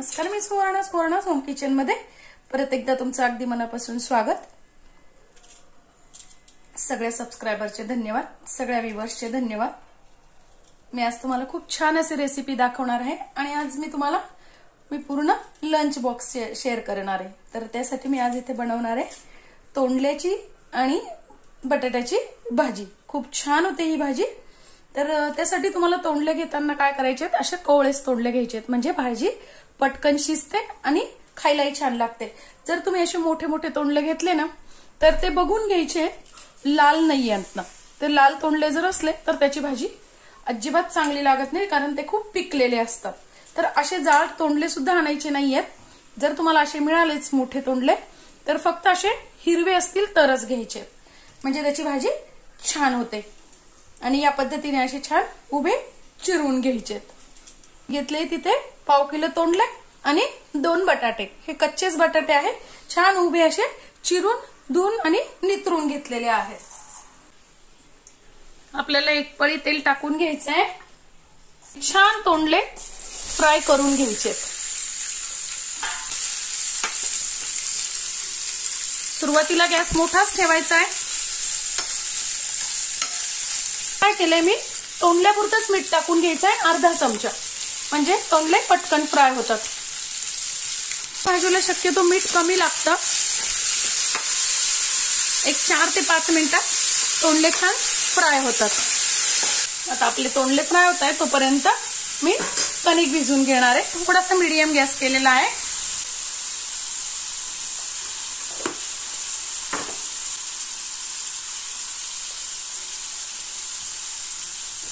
नमस्कार, मी Suvarna home kitchen मध्ये परत एकदा तुमचं अगदी मनापासून स्वागत। सगळ्या सबस्क्रायबरचे धन्यवाद, सगळ्या व्ह्यूअर्सचे धन्यवाद। मी आज तुम्हाला खूप छान अशी रेसिपी दाखवणार आहे आणि आज मी पूर्ण लंच बॉक्स शेअर करणार आहे। तर त्यासाठी मी आज इथे बनवणार आहे तोंडल्याची आणि बटाट्याची भाजी। खूप छान होते ही भाजी। तर त्यासाठी तुम्हाला तोंडले घेताना काय करायचे, असे कोवळेच तोंडले घ्यायचे, म्हणजे भाजी पटकन शिजते आणि खायलाही छान लागते। जर तुम्ही असे मोठे मोठे तोंडले घेतले ना तर ते बघून घ्यायचे लाल नाही आहेत ना, तर लाल तोंडले जर असले तर त्याची भाजी अजिबात चांगली लागत नाही, कारण ते खूप पिकलेले असतात। तर असे जाड तोंडले सुद्धा आणायचे नाहीयेत। जर तुम्हाला असे मिळालेच मोठे तोंडले तर फक्त असे हिरवे असतील तरच घ्यायचे, म्हणजे त्याची भाजी छान होते। आणि या पद्धतीने असे छान उभे चिरून घ्यायचे। घेतले तिथे पाव किलो तोंडले आणि 2 बटाटे, हे कच्चेच बटाटे आहे, छान उभे असे चिरून धुवून आणि नितरून घेतलेले आहेत। आपल्याला एक पळी तेल टाकून घ्यायचं आहे। छान तोंडले फ्राय करून घ्यायचे। सुरुवातीला गॅस मोठाच ठेवायचा आहे। काय केलंय मी, तोंडल्यापुरतच मीठ टाकून घ्यायचं आहे, अर्धा चमचा, म्हणजे तोंडले पटकन फ्राय होतात। भाजीला शक्यतो मीठ कमी लागतं। एक 4 ते 5 मिनिटात तोंडले छान फ्राय होतात। आता आपले तोंडले फ्राय होत आहे तोपर्यंत मी कणिक भिजवून घेणार आहे। थोडासा मीडियम गॅस केलेला आहे।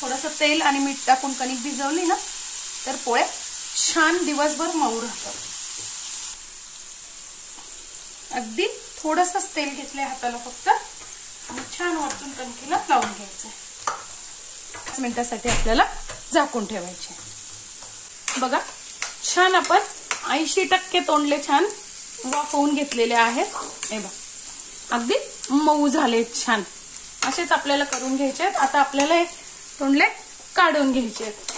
थोडंसं तेल आणि मीठ टाकून कणिक भिजवली ना तर पोळ्या छान दिवसभर मऊ राहतात। अगदी थोडंसंच तेल घेतलंय हाताला फक्त, आणि छान वरतून कणकीला लावून घ्यायचंय। 5 मिनिटासाठी आपल्याला झाकून ठेवायचे। बघा छान आपण 80% तोंडले छान वाफवून घेतलेले आहेत। हे बघा अगदी मऊ झाले छान, असेच आपल्याला करून घ्यायचे आहेत। आता आपल्याला हे तोंडले काढून घ्यायचे आहेत।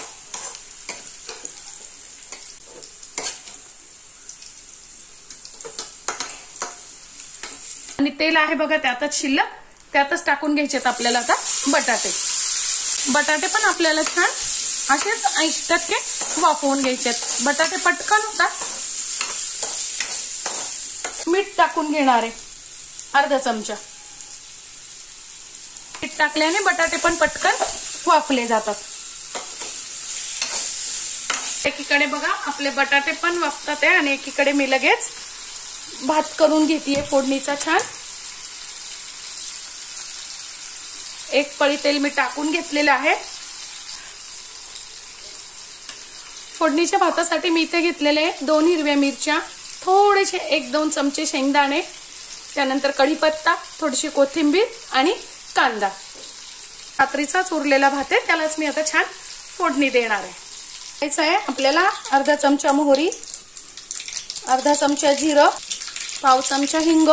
आणि तेल आहे बघा त्यातच शिल्लक, त्यातच टाकून घ्यायचे आहेत आपल्याला आता बटाटे पण आपल्याला छान असेच 80% वाफवून घ्यायचे आहेत। बटाटे पटकन होतात। मीठ टाकून घेणार आहे अर्धा चमचा। मीठ टाकल्याने बटाटे पण पटकन वाफले जातात। एकीकडे बघा आपले बटाटे पण वाफतात आहे आणि एकीकडे मी लगेच भात करून घेतेय फोडणीचा छान। एक पळी तेल मी टाकून घेतलेलं आहे। फोडणीच्या भातासाठी मी इथे घेतलेले 2 हिरव्या मिरच्या, थोडेसे 1-2 चमचे शेंगदाणे, त्यानंतर कढीपत्ता, थोडीशी कोथिंबीर आणि कांदा। रात्रीचाच उरलेला भात आहे, त्यालाच मी आता छान फोडणी देणार आहे। घ्यायचं आहे आपल्याला अर्धा चमचा मोहरी, अर्धा चमचा जिरं, पाव चमचा हिंग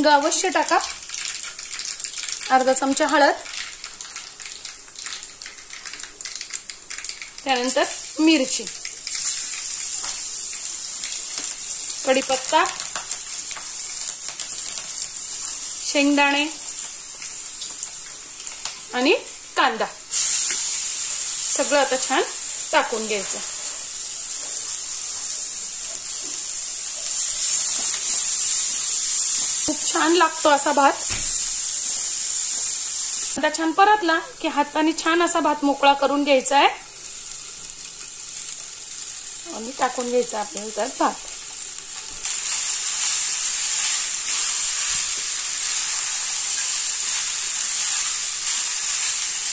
अवश्य टाका, अर्धा चमचा हळद, त्यानंतर मिरची, कढीपत्ता, शेंगदाणे आणि कांदा सगळं आता छान टाकून घ्यायचं। खूप छान लागतो असा भात। आता छान परतला की हाताने छान असा भात मोकळा करून घ्यायचा आहे आणि टाकून घ्यायचा आपल्या त्यात भात।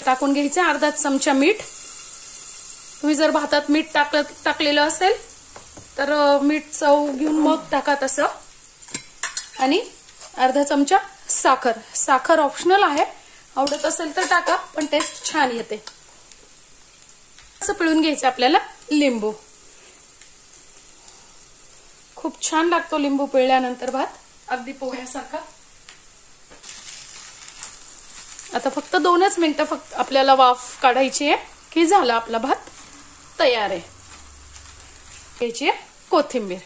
टाकून घ्यायचं अर्धा चमचा मीठ। तुम्ही जर भातात मीठ टाकलेलं असेल तर मीठ चव घेऊन मग टाका तसं। आणि अर्धा चमचा साखर ऑप्शनल आहे, आवडत असेल तर टाका, पण टेस्ट छान येते। असं पिळून घ्यायचं आपल्याला लिंबू, खूप छान लागतो लिंबू पिळल्यानंतर भात, अगदी पोह्यासारखा। आता फक्त 2च मिनिटं फक्त आपल्याला वाफ काढायची आहे की झाला आपला भात तयार आहे। घ्यायची कोथिंबीर.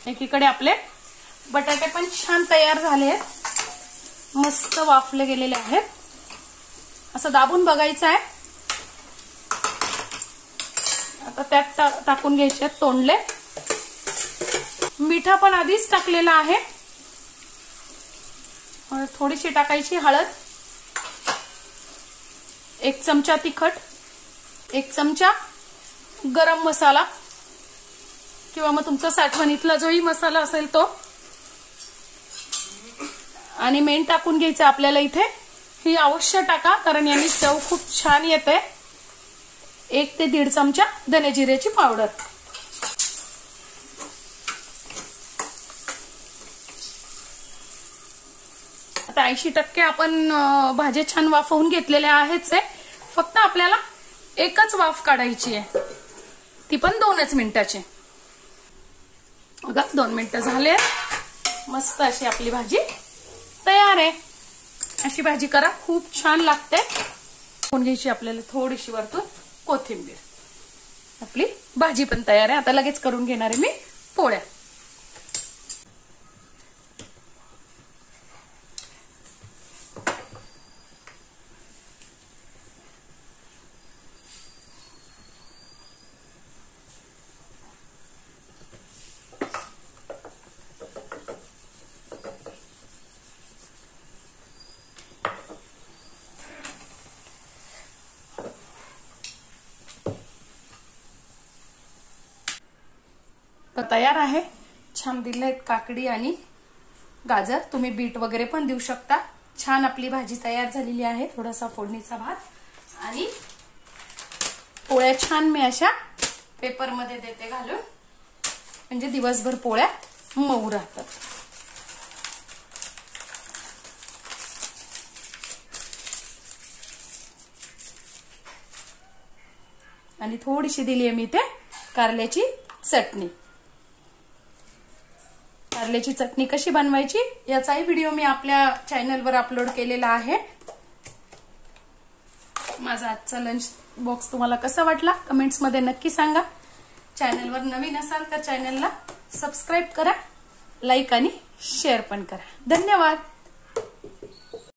एकीकडे आपले बटाटे पण छान तयार झाले आहेत, मस्त वाफले गेलेले आहेत. असं दाबून बघायचं आहे. आता त्यात टाकून घ्यायचे तोंडले. मिठा पण आधीच टाकलेला आहे. थोडीशी टाकायची हळद, 1 चमचा तिखट, 1 चमचा गरम मसाला किंवा मग तुमचा साठवणीतला जोही मसाला असेल तो, आणि मेन टाकून घ्यायचं आपल्याला इथे. ही अवश्य टाका कारण याने चव खूप छान येते. 1 ते 1.5 चमचा धने जिऱ्याची पावडर. आता 80% आपण भाज्या छान वाफवून घेतलेल्या आहेच आहे. फक्त आपल्याला एकच वाफ काढायची आहे, ती पण 2च मिनिटाची. बघा 2 मिनिटं झाले. मस्त अशी आपली भाजी तयार आहे. अशी भाजी करा, खूप छान लागते. टाकून घ्यायची आपल्याला थोडीशी वरतून कोथिंबीर. आपली भाजी पण तयार आहे. आता लगेच करून घेणार आहे मी पोळ्या. तयार आहे. छान दिले आहेत काकडी आणि गाजर. तुम्ही बीट वगैरे पण देऊ शकता. छान आपली भाजी तयार झालेली आहे. थोडासा फोडणीचा भात आणि पोळ्या छान मी अशा पेपर मध्ये देते घालून, म्हणजे दिवसभर पोळ्या मऊ राहतात. आणि थोडीशी दिली आहे मी ते कारल्याची चटणी. कारल्याची चटणी कशी बनवायची याचाही व्हिडिओ मी आपल्या चॅनलवर अपलोड केलेला आहे. माझा आजचा लंच बॉक्स तुम्हाला कसा वाटला कमेंट्स मध्ये नक्की सांगा. चॅनलवर नवीन असाल तर चॅनलला सबस्क्राईब करा, लाईक आणि शेअर पण करा. धन्यवाद.